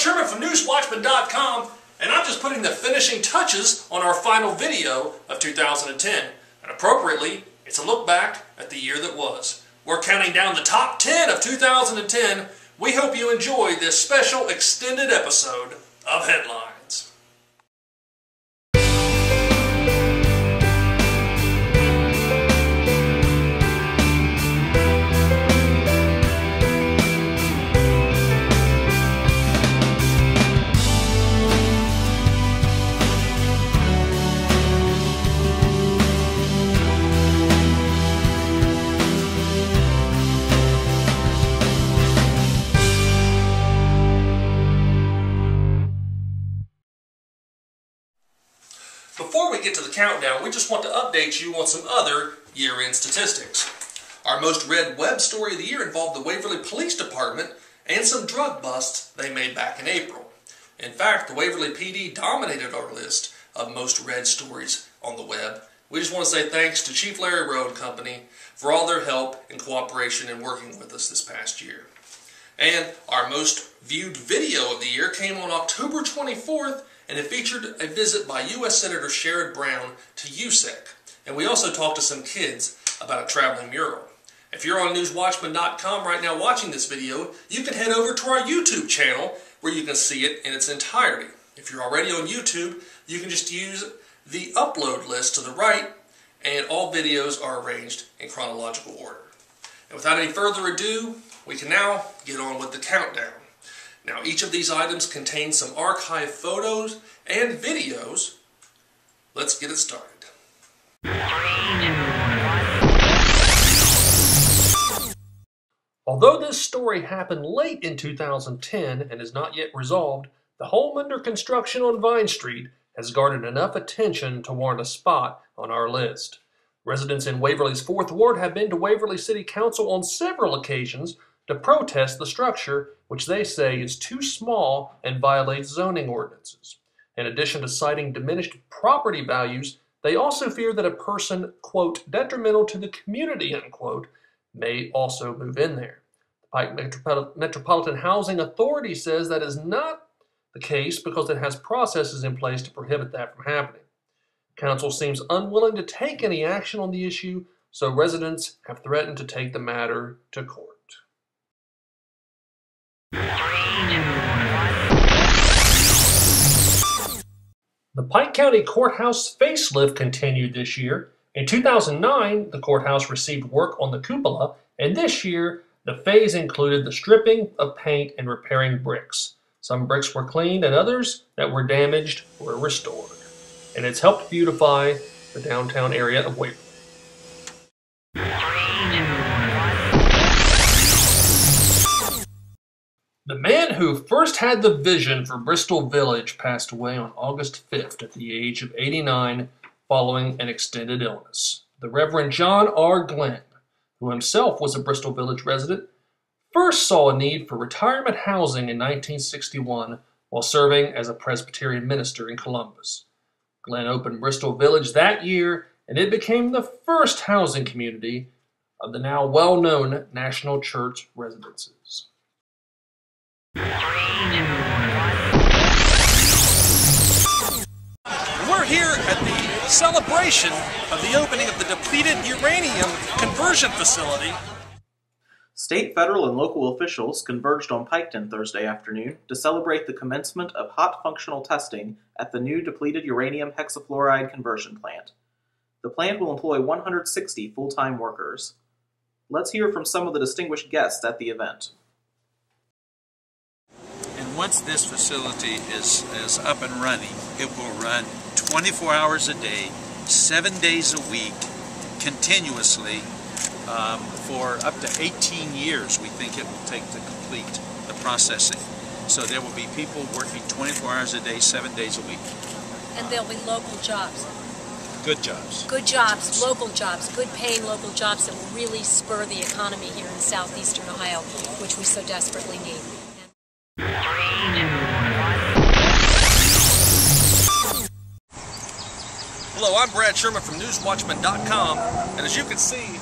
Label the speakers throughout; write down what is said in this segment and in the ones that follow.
Speaker 1: Sherman from NewsWatchman.com, and I'm just putting the finishing touches on our final video of 2010. And appropriately, it's a look back at the year that was. We're counting down the top 10 of 2010. We hope you enjoy this special extended episode of Headlines. Before we get to the countdown, we just want to update you on some other year-end statistics. Our most read web story of the year involved the Waverly Police Department and some drug busts they made back in April. In fact, the Waverly PD dominated our list of most read stories on the web. We just want to say thanks to Chief Larry Rowe and Company for all their help and cooperation in working with us this past year. And our most viewed video of the year came on October 24th, and it featured a visit by U.S. Senator Sherrod Brown to USEC. And we also talked to some kids about a traveling mural. If you're on NewsWatchman.com right now watching this video, you can head over to our YouTube channel where you can see it in its entirety. If you're already on YouTube, you can just use the upload list to the right, and all videos are arranged in chronological order. And without any further ado, we can now get on with the countdown. Now, each of these items contains some archive photos and videos. Let's get it started. Although this story happened late in 2010 and is not yet resolved, the home under construction on Vine Street has garnered enough attention to warrant a spot on our list. Residents in Waverly's 4th Ward have been to Waverly City Council on several occasions to protest the structure, which they say is too small and violates zoning ordinances. In addition to citing diminished property values, they also fear that a person, quote, detrimental to the community, unquote, may also move in there. The Pike Metropolitan Housing Authority says that is not the case because it has processes in place to prohibit that from happening. Council seems unwilling to take any action on the issue, so residents have threatened to take the matter to court. The Pike County Courthouse facelift continued this year. In 2009, the courthouse received work on the cupola, and this year, the phase included the stripping of paint and repairing bricks. Some bricks were cleaned and others that were damaged were restored. And it's helped beautify the downtown area of Waverly. The man who first had the vision for Bristol Village passed away on August 5th at the age of 89 following an extended illness. The Reverend John R. Glenn, who himself was a Bristol Village resident, first saw a need for retirement housing in 1961 while serving as a Presbyterian minister in Columbus. Glenn opened Bristol Village that year, and it became the first housing community of the now well-known National Church residences. We're here at the celebration of the opening of the depleted uranium conversion facility.
Speaker 2: State, federal, and local officials converged on Piketon Thursday afternoon to celebrate the commencement of hot functional testing at the new depleted uranium hexafluoride conversion plant. The plant will employ 160 full-time workers. Let's hear from some of the distinguished guests at the event.
Speaker 3: And once this facility is up and running, it will run 24 hours a day, 7 days a week, continuously, for up to 18 years we think it will take to complete the processing. So there will be people working 24 hours a day, 7 days a week.
Speaker 4: And there'll be local jobs.
Speaker 3: Good jobs.
Speaker 4: Good jobs, local jobs, good paying local jobs that will really spur the economy here in southeastern Ohio, which we so desperately need.
Speaker 1: Hello, I'm Brad Sherman from NewsWatchman.com, and as you can see,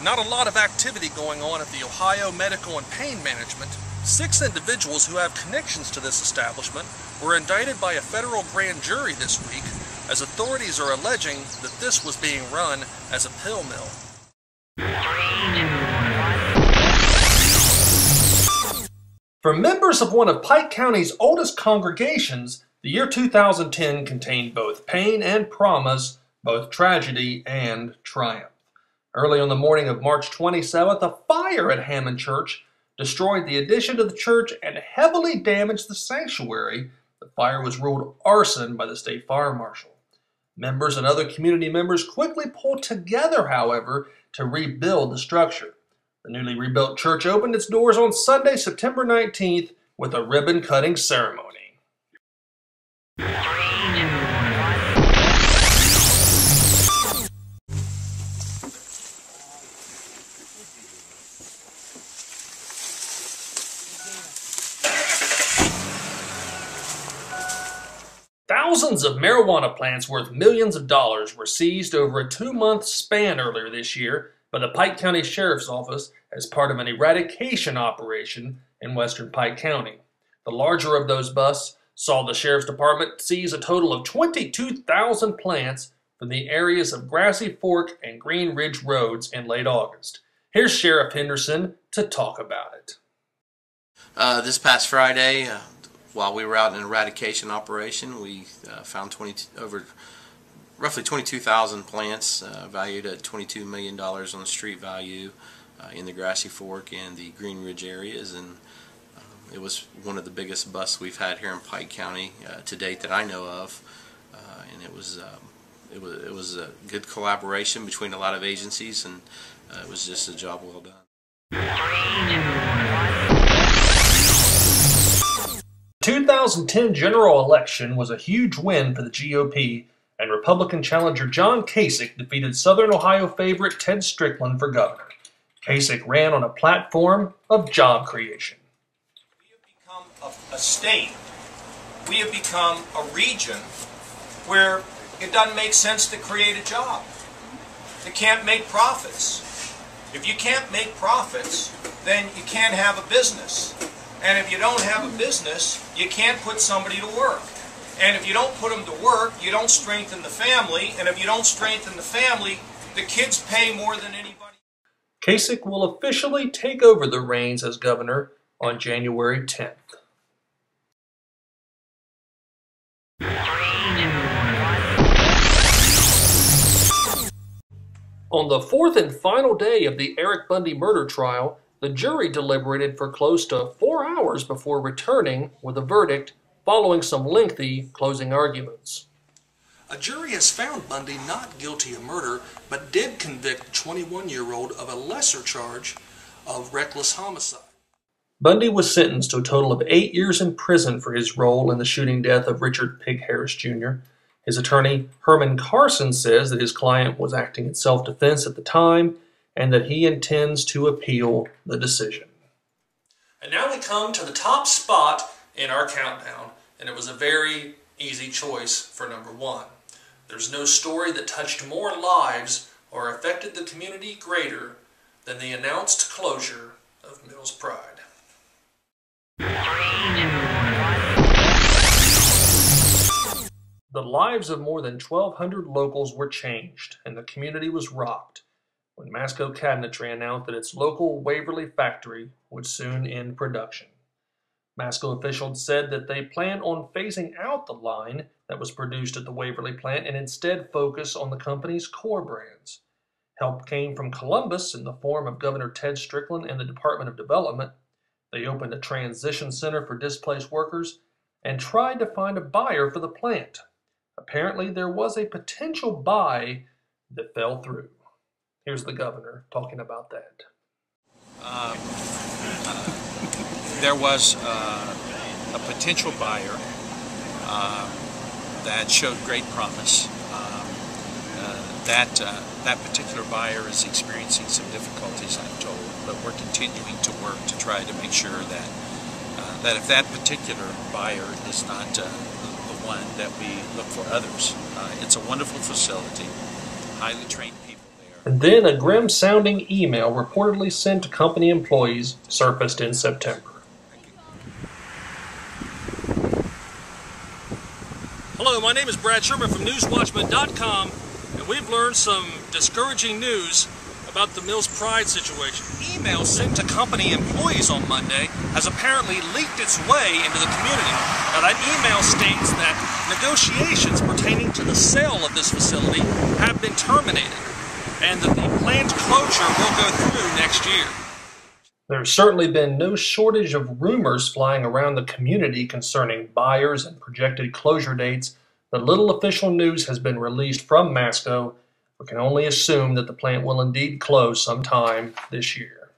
Speaker 1: not a lot of activity going on at the Ohio Medical and Pain Management 6 individuals who have connections to this establishment were indicted by a federal grand jury this week, as authorities are alleging that this was being run as a pill mill. For members of one of Pike County's oldest congregations, the year 2010 contained both pain and promise, both tragedy and triumph. Early on the morning of March 27th, a fire at Hammond Church destroyed the addition to the church and heavily damaged the sanctuary. The fire was ruled arson by the state fire marshal. Members and other community members quickly pulled together, however, to rebuild the structure. The newly rebuilt church opened its doors on Sunday, September 19th, with a ribbon-cutting ceremony. Thousands of marijuana plants worth millions of dollars were seized over a 2-month span earlier this year by the Pike County Sheriff's Office as part of an eradication operation in western Pike County. The larger of those busts saw the Sheriff's Department seize a total of 22,000 plants from the areas of Grassy Fork and Green Ridge Roads in late August. Here's Sheriff Henderson to talk about it.
Speaker 5: This past Friday, while we were out in an eradication operation, we found roughly 22,000 plants valued at $22 million on the street value in the Grassy Fork and the Green Ridge areas, and it was one of the biggest busts we've had here in Pike County to date that I know of, and it was a good collaboration between a lot of agencies, and it was just a job well done.
Speaker 1: The 2010 general election was a huge win for the GOP, and Republican challenger John Kasich defeated Southern Ohio favorite Ted Strickland for governor. Kasich ran on a platform of job creation.
Speaker 6: We have become a state, we have become a region where it doesn't make sense to create a job. They can't make profits. If you can't make profits, then you can't have a business. And if you don't have a business, you can't put somebody to work. And if you don't put them to work, you don't strengthen the family. And if you don't strengthen the family, the kids pay more than anybody.
Speaker 1: Kasich will officially take over the reins as governor on January 10th. On the 4th and final day of the Eric Bundy murder trial, the jury deliberated for close to 4 hours before returning with a verdict following some lengthy closing arguments. A jury has found Bundy not guilty of murder, but did convict the 21-year-old of a lesser charge of reckless homicide. Bundy was sentenced to a total of 8 years in prison for his role in the shooting death of Richard Pig Harris Jr. His attorney, Herman Carson, says that his client was acting in self-defense at the time and that he intends to appeal the decision. And now we come to the top spot in our countdown, and it was a very easy choice for number 1. There's no story that touched more lives or affected the community greater than the announced closure of Mills Pride. The lives of more than 1,200 locals were changed, and the community was rocked when Masco Cabinetry announced that its local Waverly factory would soon end production. Masco officials said that they plan on phasing out the line that was produced at the Waverly plant and instead focus on the company's core brands. Help came from Columbus in the form of Governor Ted Strickland and the Department of Development. They opened a transition center for displaced workers and tried to find a buyer for the plant. Apparently, there was a potential buy that fell through. Here's the governor talking about that.
Speaker 3: There was a potential buyer that showed great promise. That particular buyer is experiencing some difficulties, I'm told, but we're continuing to work to try to make sure that that if that particular buyer is not the one, that we look for others. It's a wonderful facility, highly trained people there.
Speaker 1: And then a grim-sounding email reportedly sent to company employees surfaced in September. Hello, my name is Brad Sherman from NewsWatchman.com, and we've learned some discouraging news about the Mills Pride situation. Email sent to company employees on Monday has apparently leaked its way into the community. Now, that email states that negotiations pertaining to the sale of this facility have been terminated, and that the planned closure will go through next year. There's certainly been no shortage of rumors flying around the community concerning buyers and projected closure dates, but little official news has been released from Masco. We can only assume that the plant will indeed close sometime this year.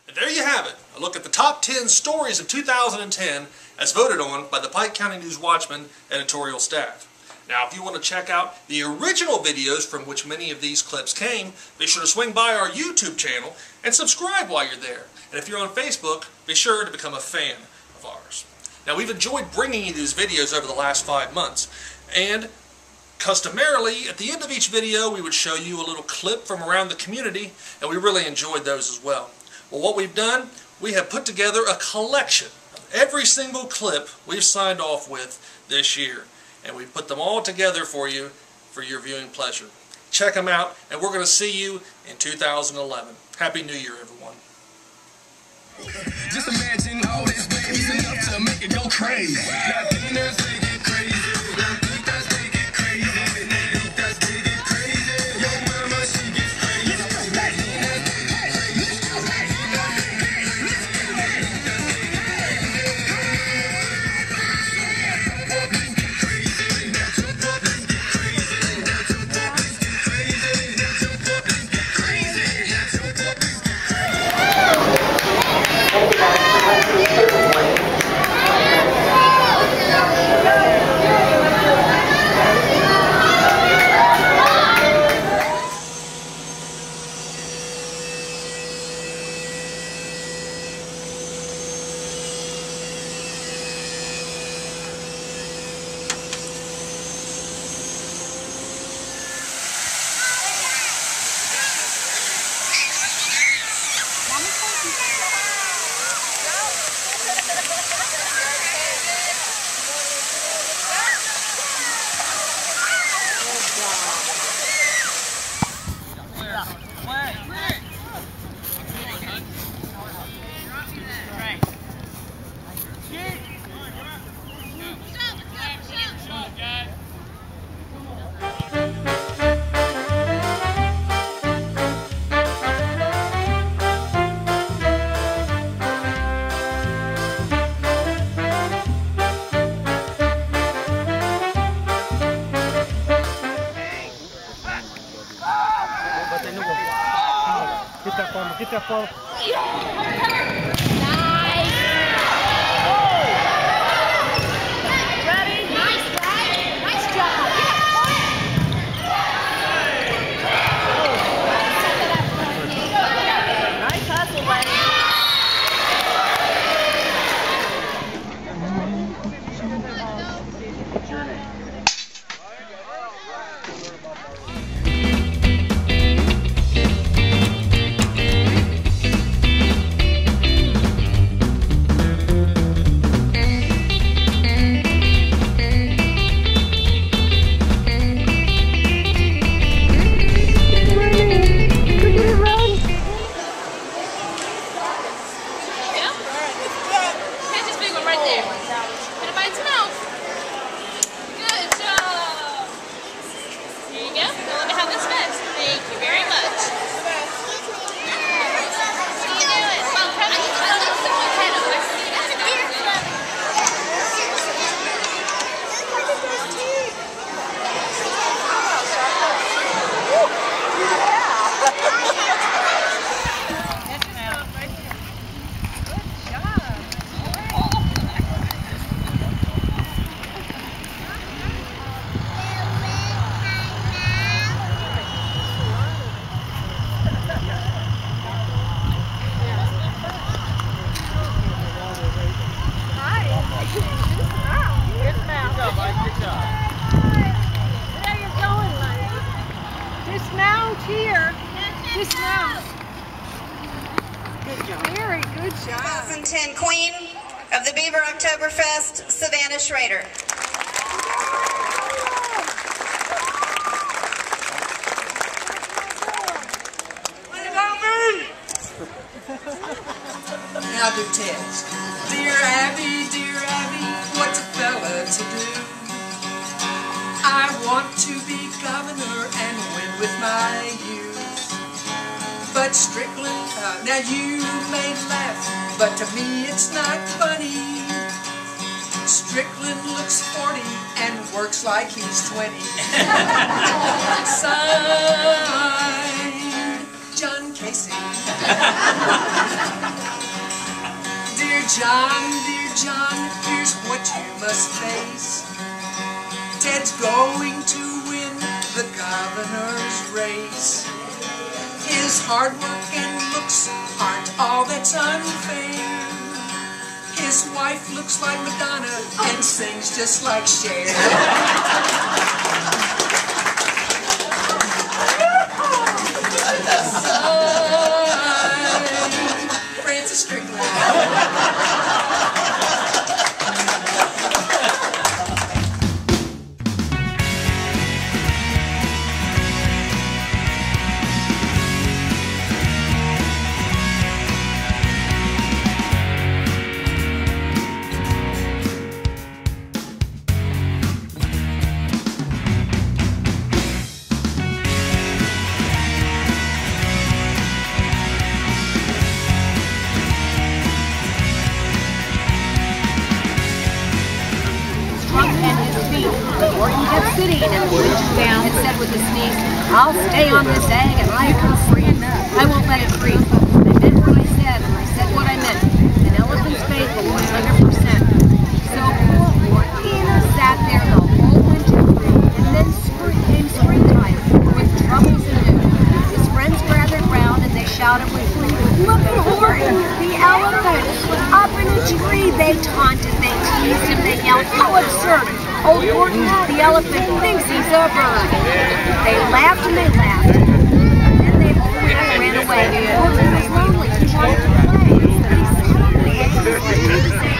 Speaker 1: And there you have it, a look at the top 10 stories of 2010 as voted on by the Pike County News Watchman editorial staff. Now, if you want to check out the original videos from which many of these clips came, be sure to swing by our YouTube channel and subscribe while you're there. And if you're on Facebook, be sure to become a fan of ours. Now, we've enjoyed bringing you these videos over the last 5 months, and customarily, at the end of each video, we would show you a little clip from around the community, and we really enjoyed those as well. Well, what we've done, we have put together a collection of every single clip we've signed off with this year, and we put them all together for you for your viewing pleasure. Check them out, and we're going to see you in 2011. Happy New Year, everyone.
Speaker 7: Just imagine all this babies enough to make it go crazy. Latinas, they get crazy. Latinas, they get crazy. Latinas, they get crazy. Yo, mama, she gets crazy. Latinas, they get crazy.
Speaker 8: Get that ball.
Speaker 9: Dismount. Good job. Very good job.
Speaker 10: 2010 Queen of the Beaver Oktoberfest, Savannah Schrader. Now do text. Dear Abby, what's a fella to do? I want to be governor and win with my youth. But Strickland, now you may laugh, but to me it's not funny. Strickland looks 40 and works like he's 20. Signed, John Casey. Dear John, here's what you must face. Ted's going to win the governor's race. His hard work and looks aren't all that's unfair. His wife looks like Madonna and sings just like Cher. Francis Strickland.
Speaker 11: Or he kept sitting and the witch down and said with a sneeze, I'll stay on this egg and I won't freeze. I won't let it freeze. I meant what I said and I said what I meant. An elephant's faith will 100%. So poor Tina sat there the whole winter and then came springtime with troubles anew. His friends gathered round and they shouted with glee, look at Horton, the elephant! Up in a tree they taunted, they teased him, they yelled, how absurd! Old Horton, the elephant, thinks he's a bird. They laughed and they laughed. And they ran away. Horton was lonely. He wanted to play. He sat on the edge of the tree to say,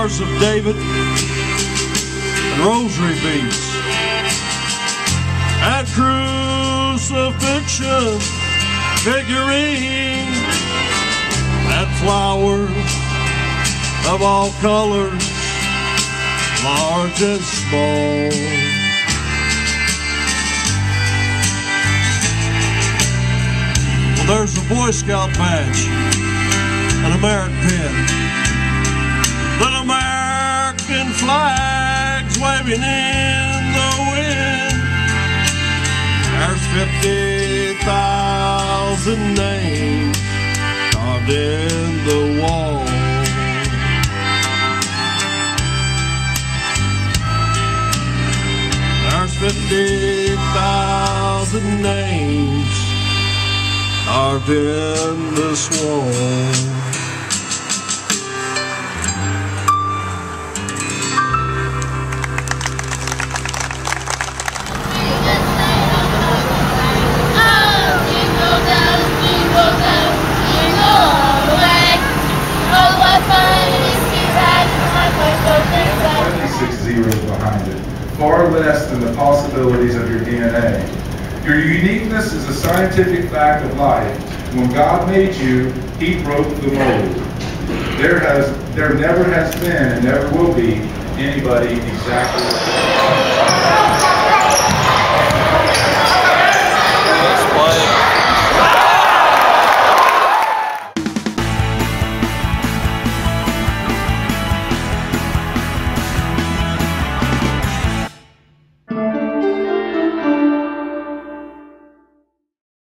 Speaker 12: of David and rosary beads and crucifixion figurines and flowers of all colors, large and small. Well, there's a Boy Scout badge, an American pin, the American flags waving in the wind. There's 50,000 names carved in the wall. There's 50,000 names carved in this wall.
Speaker 13: Behind it, far less than the possibilities of your DNA. Your uniqueness is a scientific fact of life. When God made you, He broke the mold. There never has been and never will be anybody exactly like you.